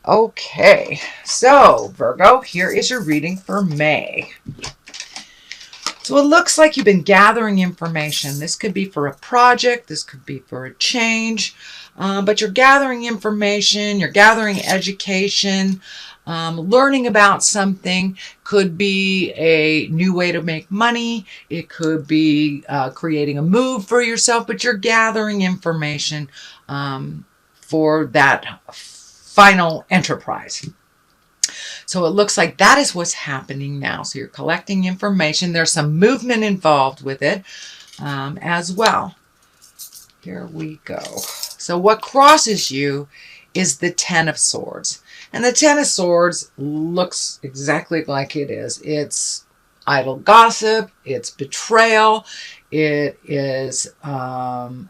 Okay, so Virgo, here is your reading for May. So it looks like you've been gathering information. This could be for a project, this could be for a change, but you're gathering information, you're gathering education, learning about something. Could be a new way to make money. It could be creating a move for yourself, but you're gathering information for that final enterprise. So it looks like that is what's happening now. So you're collecting information. There's some movement involved with it as well. Here we go. So what crosses you is the Ten of Swords. And the Ten of Swords looks exactly like it is. It's idle gossip. It's betrayal. It is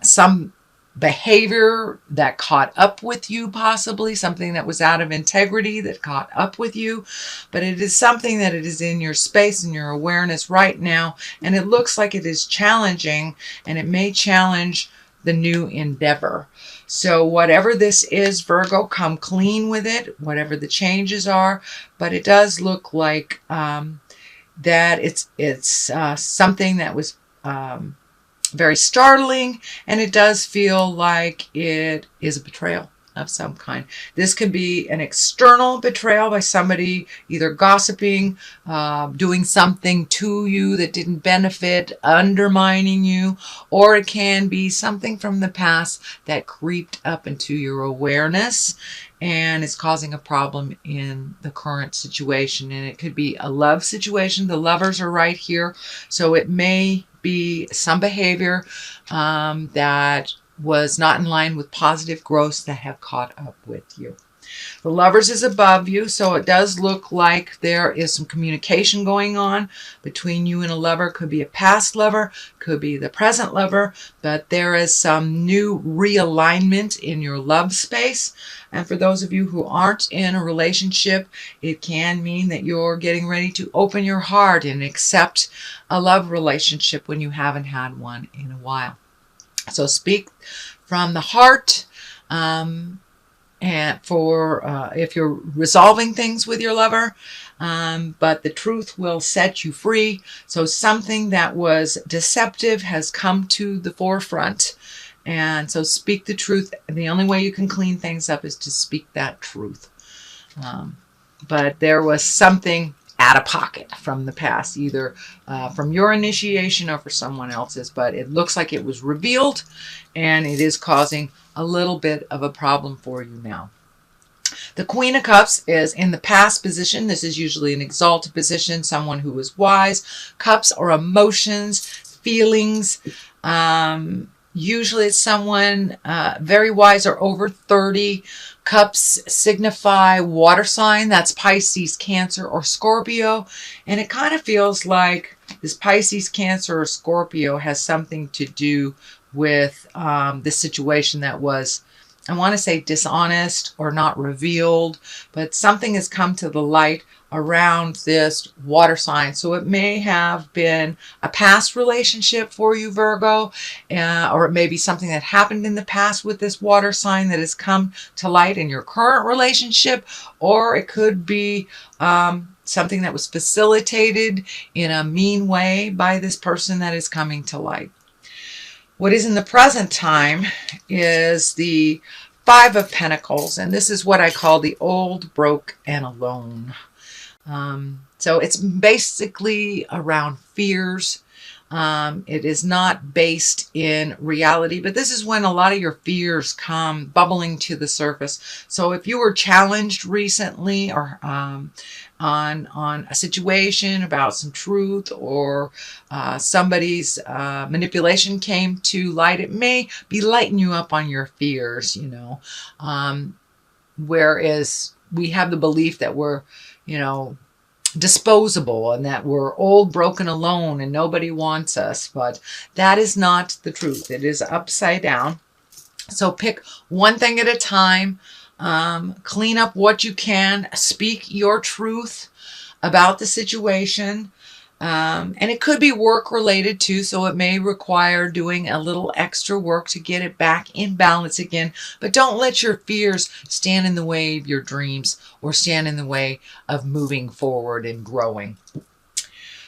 some behavior that caught up with you, possibly something that was out of integrity that caught up with you, but it is something that it is in your space and your awareness right now, and it looks like it is challenging, and it may challenge the new endeavor. So whatever this is, Virgo, come clean with it, whatever the changes are, but it does look like that it's something that was very startling, and it does feel like it is a betrayal of some kind. This could be an external betrayal by somebody either gossiping, doing something to you that didn't benefit, undermining you, or it can be something from the past that creeped up into your awareness and is causing a problem in the current situation. And it could be a love situation. The lovers are right here, so it may be some behavior that was not in line with positive growth that have caught up with you. The Lovers is above you, so it does look like there is some communication going on between you and a lover. Could be a past lover, could be the present lover, but there is some new realignment in your love space. And for those of you who aren't in a relationship, it can mean that you're getting ready to open your heart and accept a love relationship when you haven't had one in a while. So speak from the heart, and for if you're resolving things with your lover, but the truth will set you free. So something that was deceptive has come to the forefront, and so speak the truth. The only way you can clean things up is to speak that truth. But there was something out of pocket from the past, either from your initiation or for someone else's, but it looks like it was revealed, and it is causing a little bit of a problem for you now. The Queen of Cups is in the past position. This is usually an exalted position, someone who is wise. Cups are emotions, feelings. Usually it's someone very wise or over 30. Cups signify water sign. That's Pisces, Cancer, or Scorpio. And it kind of feels like this Pisces, Cancer, or Scorpio has something to do with this situation that was, I want to say, dishonest or not revealed, but something has come to the light around this water sign. So it may have been a past relationship for you, Virgo, or it may be something that happened in the past with this water sign that has come to light in your current relationship, or it could be something that was facilitated in a mean way by this person that is coming to light. What is in the present time is the Five of Pentacles, and this is what I call the old, broke, and alone. So it's basically around fears. It is not based in reality, but this is when a lot of your fears come bubbling to the surface. So if you were challenged recently or on a situation about some truth, or somebody's manipulation came to light, it may be lighting you up on your fears, you know. Whereas we have the belief that we're, you know, disposable and that we're old, broken, alone, and nobody wants us. But that is not the truth. It is upside down. So pick one thing at a time. Clean up what you can. Speak your truth about the situation. And it could be work related too, so it may require doing a little extra work to get it back in balance again. But don't let your fears stand in the way of your dreams or stand in the way of moving forward and growing.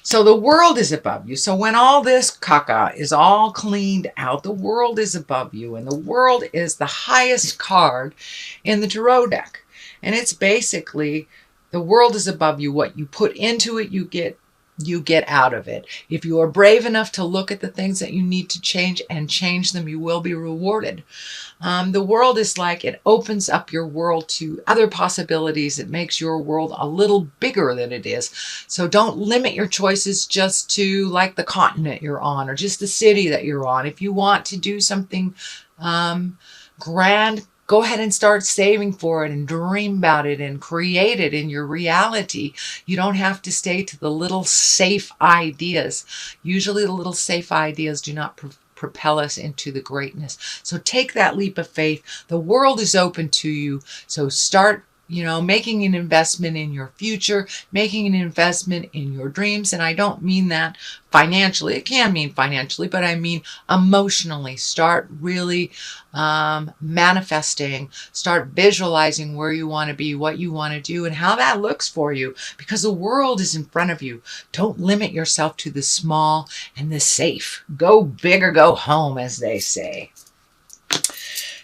So the world is above you. So when all this caca is all cleaned out, the world is above you. And the world is the highest card in the tarot deck. And it's basically, the world is above you. What you put into it, you get out of it. If you are brave enough to look at the things that you need to change and change them, you will be rewarded. The world is like, it opens up your world to other possibilities. It makes your world a little bigger than it is. So don't limit your choices just to like the continent you're on or just the city that you're on. If you want to do something grand, go ahead and start saving for it and dream about it and create it in your reality. You don't have to stay to the little safe ideas. Usually the little safe ideas do not propel us into the greatness. So take that leap of faith. The world is open to you. So start, making an investment in your future, making an investment in your dreams. And I don't mean that financially. It can mean financially, but I mean emotionally. Start really manifesting, start visualizing where you want to be, what you want to do, and how that looks for you, because the world is in front of you. Don't limit yourself to the small and the safe. Go big or go home, as they say.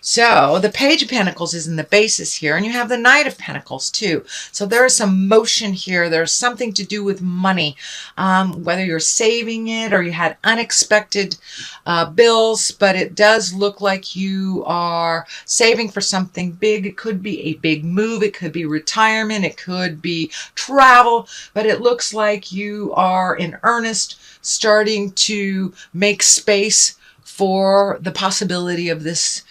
So the Page of Pentacles is in the basis here, and you have the Knight of Pentacles too. So there is some motion here. There's something to do with money, whether you're saving it or you had unexpected bills, but it does look like you are saving for something big. It could be a big move. It could be retirement. It could be travel, but it looks like you are in earnest starting to make space for the possibility of this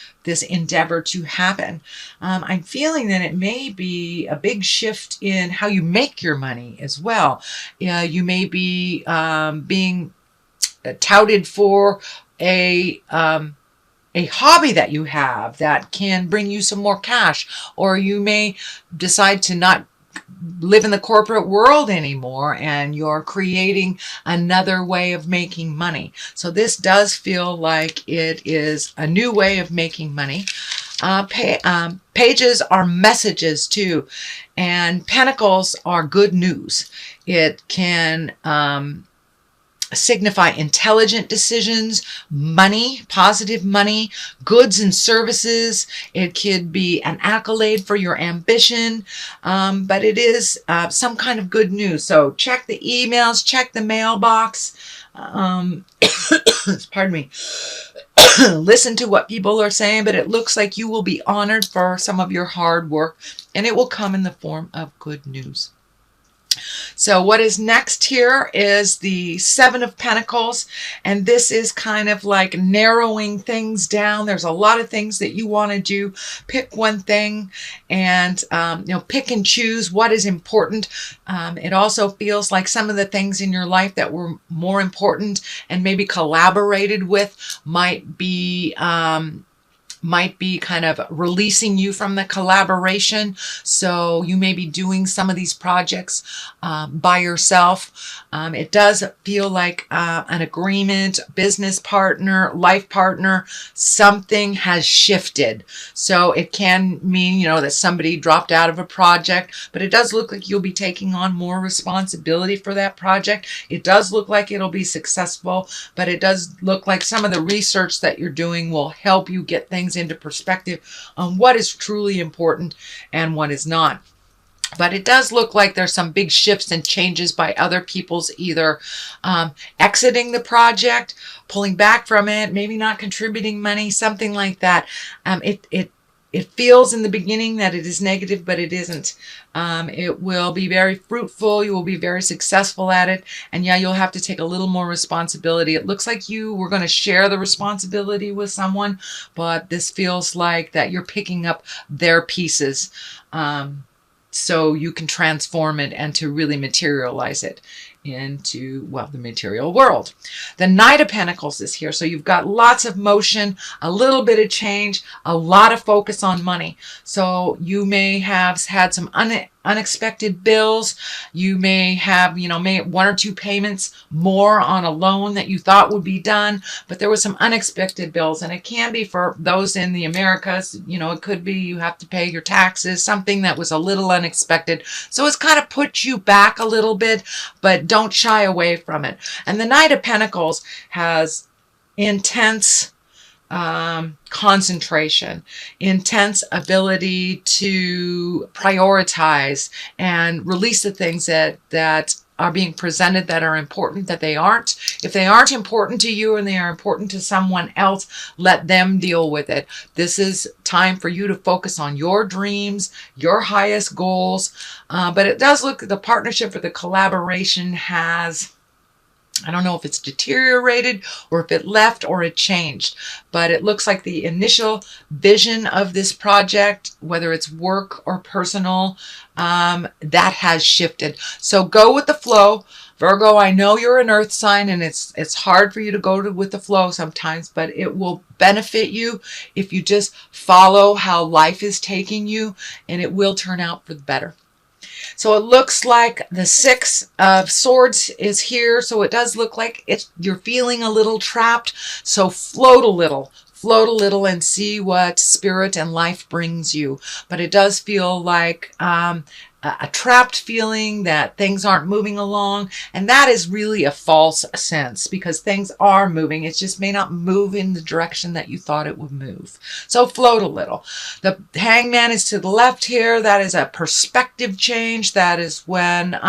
endeavor to happen. I'm feeling that it may be a big shift in how you make your money as well. You may be being touted for a hobby that you have that can bring you some more cash, or you may decide to not live in the corporate world anymore and you're creating another way of making money. So this does feel like it is a new way of making money. Pages are messages too, and pentacles are good news. It can signify intelligent decisions, money, positive money, goods and services. It could be an accolade for your ambition, but it is some kind of good news. So check the emails, check the mailbox. Pardon me. Listen to what people are saying, but it looks like you will be honored for some of your hard work, and it will come in the form of good news. So what is next here is the Seven of Pentacles, and this is kind of like narrowing things down. There's a lot of things that you want to do. Pick one thing and pick and choose what is important. It also feels like some of the things in your life that were more important and maybe collaborated with might be kind of releasing you from the collaboration. So you may be doing some of these projects by yourself. It does feel like an agreement, business partner, life partner, something has shifted. So it can mean, that somebody dropped out of a project, but it does look like you'll be taking on more responsibility for that project. It does look like it'll be successful, but it does look like some of the research that you're doing will help you get things into perspective on what is truly important and what is not. But it does look like there's some big shifts and changes by other people's either exiting the project, pulling back from it, maybe not contributing money, something like that. It feels in the beginning that it is negative, but it isn't. It will be very fruitful. You will be very successful at it. And yeah, you'll have to take a little more responsibility. It looks like you were going to share the responsibility with someone, but this feels like that you're picking up their pieces so you can transform it and to really materialize it into, the material world. The Knight of Pentacles is here. So you've got lots of motion, a little bit of change, a lot of focus on money. So you may have had some unexpected bills. You may have, may one or two payments more on a loan that you thought would be done, but there was some unexpected bills, and it can be for those in the Americas. It could be you have to pay your taxes, something that was a little unexpected. So it's kind of put you back a little bit, but don't shy away from it. And the Knight of Pentacles has intense concentration, intense ability to prioritize and release the things that are being presented that are important, that they aren't. If they aren't important to you and they are important to someone else, let them deal with it. This is time for you to focus on your dreams, your highest goals. But it does look, the partnership or the collaboration has, I don't know if it's deteriorated or if it left or it changed, but it looks like the initial vision of this project, whether it's work or personal, that has shifted. So go with the flow. Virgo, I know you're an earth sign, and it's hard for you to go with the flow sometimes, but it will benefit you if you just follow how life is taking you, and it will turn out for the better. So it looks like the Six of Swords is here. So it does look like you're feeling a little trapped. So float a little and see what spirit and life brings you. But it does feel like a trapped feeling that things aren't moving along. And that is really a false sense, because things are moving. It just may not move in the direction that you thought it would move. So float a little. The Hangman is to the left here. That is a perspective change. That is when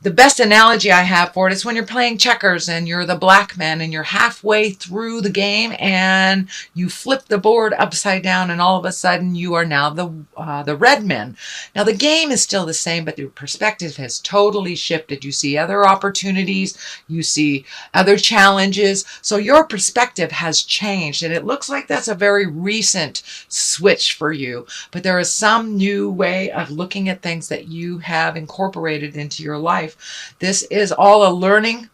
the best analogy I have for it is when you're playing checkers and you're the black man and you're halfway through the game and you flip the board upside down, and all of a sudden you are now the red man. Now the game is still the same, but your perspective has totally shifted. You see other opportunities, you see other challenges, so your perspective has changed, and it looks like that's a very recent switch for you. But there is some new way of looking at things that you have incorporated into your life. This is all a learning.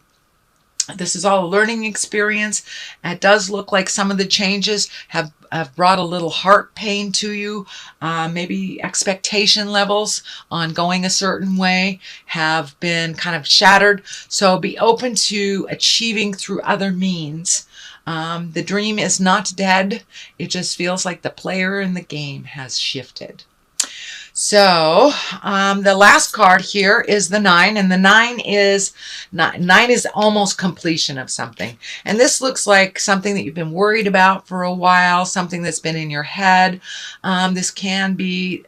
This is all a learning experience. It does look like some of the changes have brought a little heart pain to you. Maybe expectation levels on going a certain way have been kind of shattered. So be open to achieving through other means. The dream is not dead. It just feels like the player in the game has shifted. So the last card here is the 9, and the 9 is almost completion of something. And this looks like something that you've been worried about for a while, something that's been in your head. This can be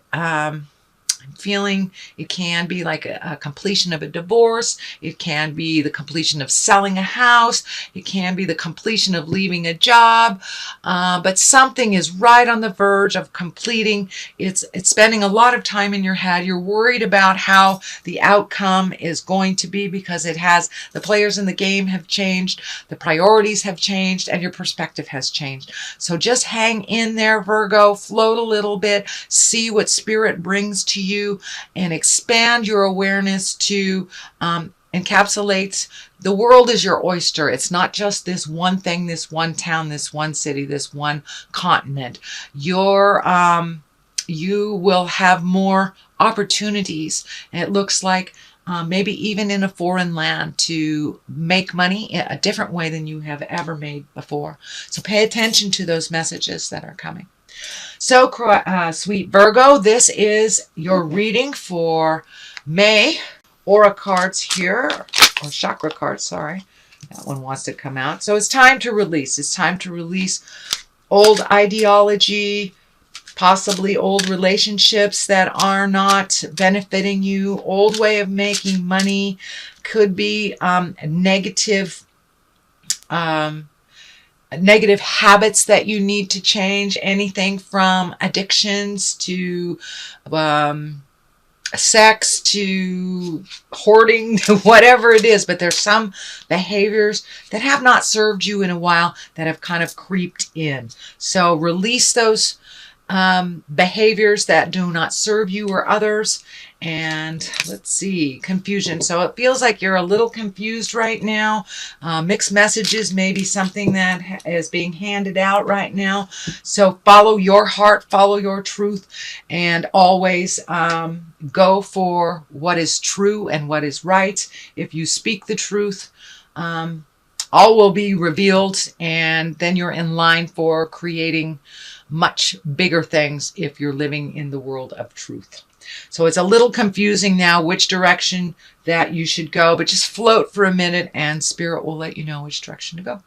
feeling, it can be like a completion of a divorce. It can be the completion of selling a house. It can be the completion of leaving a job. But something is right on the verge of completing. It's spending a lot of time in your head. You're worried about how the outcome is going to be, because the players in the game have changed, the priorities have changed, and your perspective has changed. So just hang in there, Virgo, float a little bit, see what spirit brings to you, and expand your awareness to encapsulate the world is your oyster. It's not just this one thing, this one town, this one city, this one continent. You will have more opportunities. And it looks like maybe even in a foreign land, to make money in a different way than you have ever made before. So pay attention to those messages that are coming. So, sweet Virgo, this is your reading for May. Aura cards here, or chakra cards, sorry. That one wants to come out. So it's time to release. It's time to release old ideology, possibly old relationships that are not benefiting you, old way of making money, could be negative habits that you need to change, anything from addictions to sex to hoarding to whatever it is. But there's some behaviors that have not served you in a while that have kind of creeped in. So release those behaviors that do not serve you or others. And let's see, confusion. So it feels like you're a little confused right now. Mixed messages may be something that is being handed out right now. So follow your heart, follow your truth, and always go for what is true and what is right. If you speak the truth, all will be revealed, and then you're in line for creating much bigger things if you're living in the world of truth. So it's a little confusing now which direction that you should go, but just float for a minute and Spirit will let you know which direction to go.